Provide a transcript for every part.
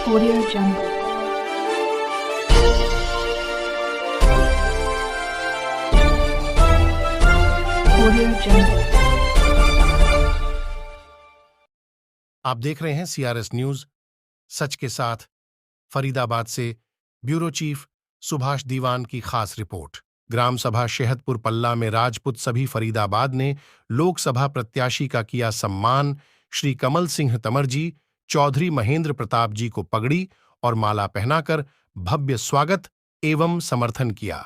Audio Jungle. Audio Jungle. आप देख रहे हैं सीआरएस न्यूज सच के साथ। फरीदाबाद से ब्यूरो चीफ सुभाष दीवान की खास रिपोर्ट। ग्राम सभा शेहतपुर पल्ला में राजपूत सभी फरीदाबाद ने लोकसभा प्रत्याशी का किया सम्मान। श्री कमल सिंह तंवर जी चौधरी महेंद्र प्रताप जी को पगड़ी और माला पहनाकर भव्य स्वागत एवं समर्थन किया।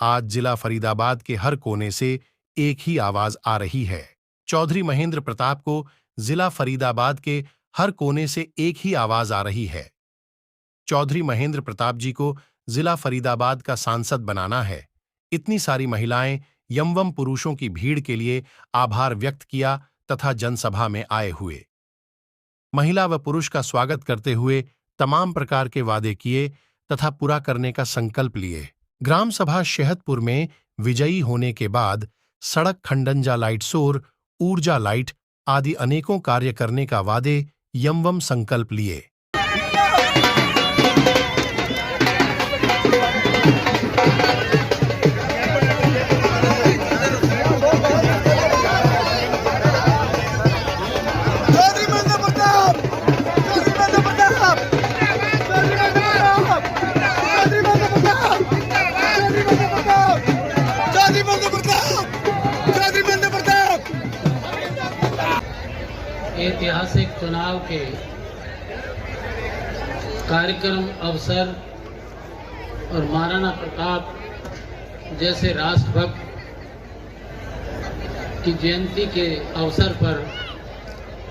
आज जिला फरीदाबाद के हर कोने से एक ही आवाज आ रही है। चौधरी महेंद्र प्रताप को जिला फरीदाबाद के हर कोने से एक ही आवाज आ रही है। चौधरी महेंद्र प्रताप जी को जिला फरीदाबाद का सांसद बनाना है। इतनी सारी महिलाएं यमवम पुरुषों की भीड़ के लिए आभार व्यक्त किया तथा जनसभा में आए हुए महिला व पुरुष का स्वागत करते हुए तमाम प्रकार के वादे किए तथा पूरा करने का संकल्प लिए। ग्राम सभा शेहतपुर में विजयी होने के बाद सड़क खंडंजा लाइट सोर, ऊर्जा लाइट आदि अनेकों कार्य करने का वादे यमवम संकल्प लिए। ऐतिहासिक चुनाव के कार्यक्रम अवसर और महाराणा प्रताप जैसे राष्ट्रभक्त की जयंती के अवसर पर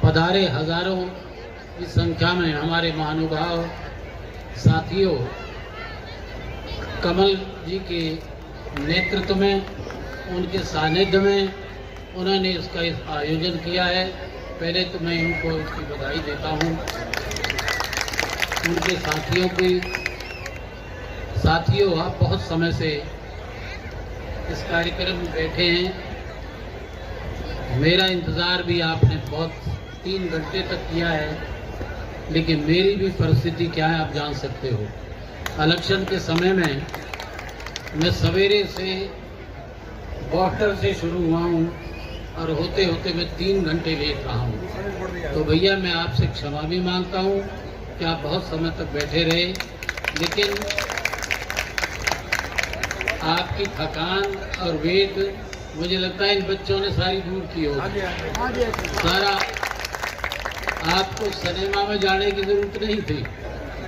पधारे हजारों की संख्या में हमारे महानुभाव साथियों, कमल जी के नेतृत्व में, उनके सानिध्य में उन्होंने इसका आयोजन किया है। पहले तो मैं उनको इसकी बधाई देता हूँ। उनके साथियों आप बहुत समय से इस कार्यक्रम में बैठे हैं। मेरा इंतज़ार भी आपने बहुत 3 घंटे तक किया है, लेकिन मेरी भी परिस्थिति क्या है आप जान सकते हो। इलेक्शन के समय में मैं सवेरे से बॉर्डर से शुरू हुआ हूँ और होते होते मैं 3 घंटे लेट रहा हूँ। तो भैया मैं आपसे क्षमा भी मांगता हूँ कि आप बहुत समय तक बैठे रहे, लेकिन आपकी थकान और वेट मुझे लगता है इन बच्चों ने सारी दूर की होगी। सारा आपको सिनेमा में जाने की जरूरत नहीं थी,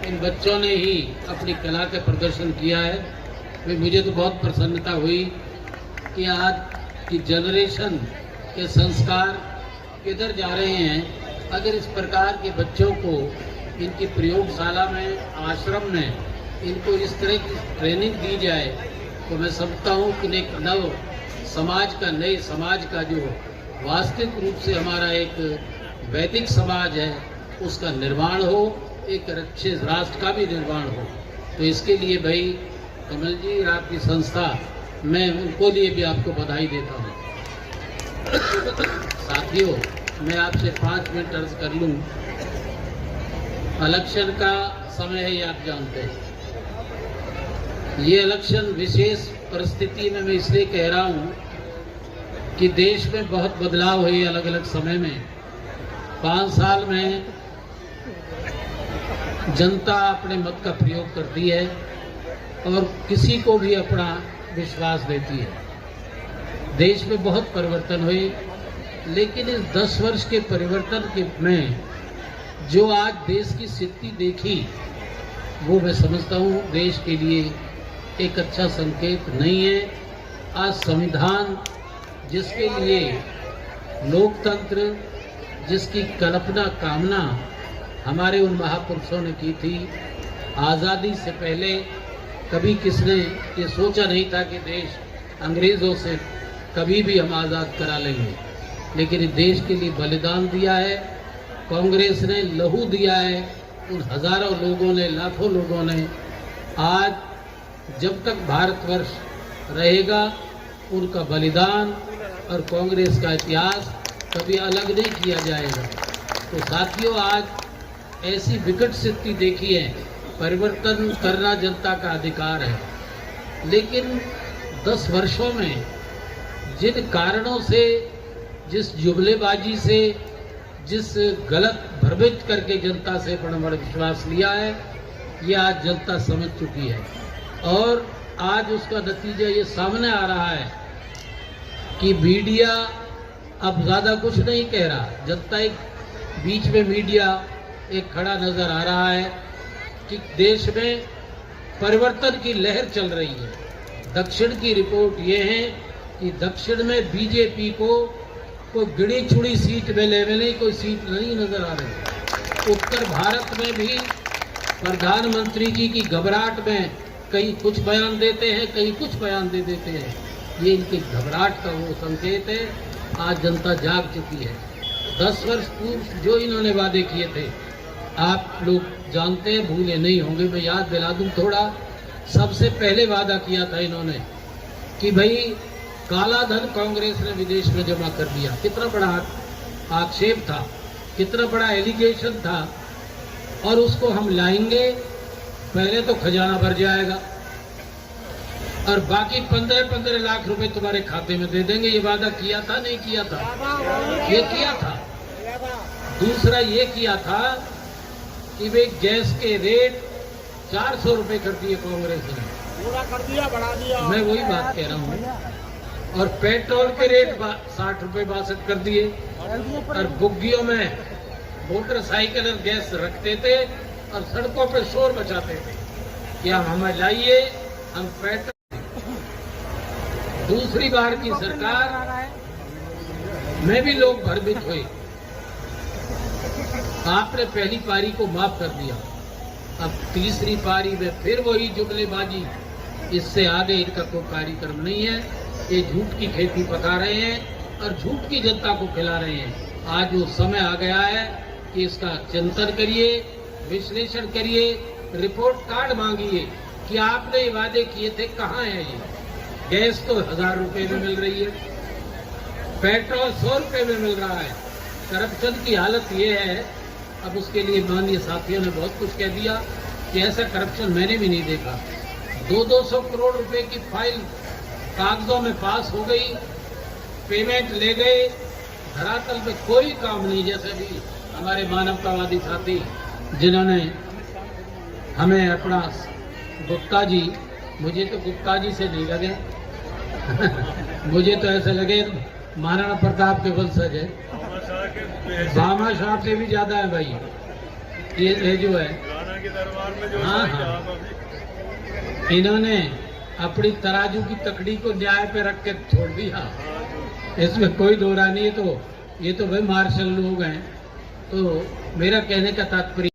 इन बच्चों ने ही अपनी कला का प्रदर्शन किया है। मुझे तो बहुत प्रसन्नता हुई कि आज की जनरेशन के संस्कार किधर जा रहे हैं। अगर इस प्रकार के बच्चों को इनकी प्रयोगशाला में, आश्रम में इनको इस तरह की ट्रेनिंग दी जाए तो मैं समझता हूँ कि एक नए समाज का जो वास्तविक रूप से हमारा एक वैदिक समाज है उसका निर्माण हो, एक अच्छे राष्ट्र का भी निर्माण हो। तो इसके लिए भाई कमल जी और आपकी संस्था, मैं उनको लिए भी आपको बधाई देता हूँ। साथियों, मैं आपसे 5 मिनट अर्ज कर लूं। इलेक्शन का समय है, ये आप जानते हैं। ये इलेक्शन विशेष परिस्थिति में मैं इसलिए कह रहा हूं कि देश में बहुत बदलाव हुए अलग अलग समय में। 5 साल में जनता अपने मत का प्रयोग करती है और किसी को भी अपना विश्वास देती है। देश में बहुत परिवर्तन हुए, लेकिन इस 10 वर्ष के परिवर्तन में जो आज देश की स्थिति देखी, वो मैं समझता हूँ देश के लिए एक अच्छा संकेत नहीं है। आज संविधान जिसके लिए लोकतंत्र, जिसकी कल्पना कामना हमारे उन महापुरुषों ने की थी, आज़ादी से पहले कभी किसने ये सोचा नहीं था कि देश अंग्रेज़ों से कभी भी हम आज़ाद करा लेंगे। लेकिन इस देश के लिए बलिदान दिया है, कांग्रेस ने लहू दिया है, उन हजारों लोगों ने, लाखों लोगों ने। आज जब तक भारतवर्ष रहेगा उनका बलिदान और कांग्रेस का इतिहास कभी अलग नहीं किया जाएगा। तो साथियों, आज ऐसी विकट स्थिति देखी है। परिवर्तन करना जनता का अधिकार है, लेकिन 10 वर्षों में जिन कारणों से, जिस जुमलेबाजी से, जिस गलत भ्रमित करके जनता से बड़ा विश्वास लिया है, ये आज जनता समझ चुकी है। और आज उसका नतीजा ये सामने आ रहा है कि मीडिया अब ज़्यादा कुछ नहीं कह रहा। जनता एक बीच में मीडिया एक खड़ा नज़र आ रहा है कि देश में परिवर्तन की लहर चल रही है। दक्षिण की रिपोर्ट ये है कि दक्षिण में बीजेपी को कोई गिनी चुनी सीट मिले नहीं, कोई सीट नहीं नज़र आ रही। उत्तर भारत में भी प्रधानमंत्री जी की घबराहट में कहीं कुछ बयान देते हैं, कहीं कुछ बयान दे देते हैं। ये इनकी घबराहट का वो संकेत है। आज जनता जाग चुकी है। 10 वर्ष पूर्व जो इन्होंने वादे किए थे, आप लोग जानते हैं, भूले नहीं होंगे। मैं याद दिला दूं थोड़ा। सबसे पहले वादा किया था इन्होंने कि भाई काला धन कांग्रेस ने विदेश में जमा कर दिया। कितना बड़ा आक्षेप था, कितना बड़ा एलिगेशन था। और उसको हम लाएंगे, पहले तो खजाना भर जाएगा और बाकी 15-15 लाख रुपए तुम्हारे खाते में दे देंगे। ये वादा किया था, नहीं किया था? ये किया था। दूसरा ये किया था कि भाई गैस के रेट 400 रुपए कर दिए कांग्रेस ने, पूरा कर दिया, बढ़ा दिया। मैं वही बात कह रहा हूँ। और पेट्रोल के रेट 60 रुपए 62 कर दिए। और बुग्गियों में मोटरसाइकिल और गैस रखते थे और सड़कों पर शोर मचाते थे कि हम हमें लाइए, हम पेट्रोल। दूसरी बार की सरकार में भी लोग भयभीत हुए। आपने पहली पारी को माफ कर दिया, अब तीसरी पारी में फिर वही जुमलेबाजी। इससे आगे इनका कोई कार्यक्रम नहीं है। ये झूठ की खेती पका रहे हैं और झूठ की जनता को खिला रहे हैं। आज वो समय आ गया है कि इसका चिंतन करिए, विश्लेषण करिए, रिपोर्ट कार्ड मांगिए कि आपने वादे किए थे, कहाँ है ये? गैस तो 1000 रुपए में मिल रही है, पेट्रोल 100 रुपए में मिल रहा है। करप्शन की हालत ये है। अब उसके लिए माननीय साथियों ने बहुत कुछ कह दिया कि ऐसा करप्शन मैंने भी नहीं देखा। 200 करोड़ रुपए की फाइल कागजों में पास हो गई, पेमेंट ले गए, धरातल पे कोई काम नहीं। जैसे भी हमारे मानवतावादी साथी जिन्होंने हमें अपना गुप्ता जी, मुझे तो गुप्ता जी से नहीं लगे मुझे तो ऐसे लगे महाराणा प्रताप के वंशज है, भामा शाह से भी ज्यादा है भाई ये जो है। हाँ हाँ, इन्होंने अपनी तराजू की तकड़ी को न्याय पे रख के छोड़ दिया, इसमें कोई दो राय नहीं है। तो ये तो भाई मार्शल लोग हैं। तो मेरा कहने का तात्पर्य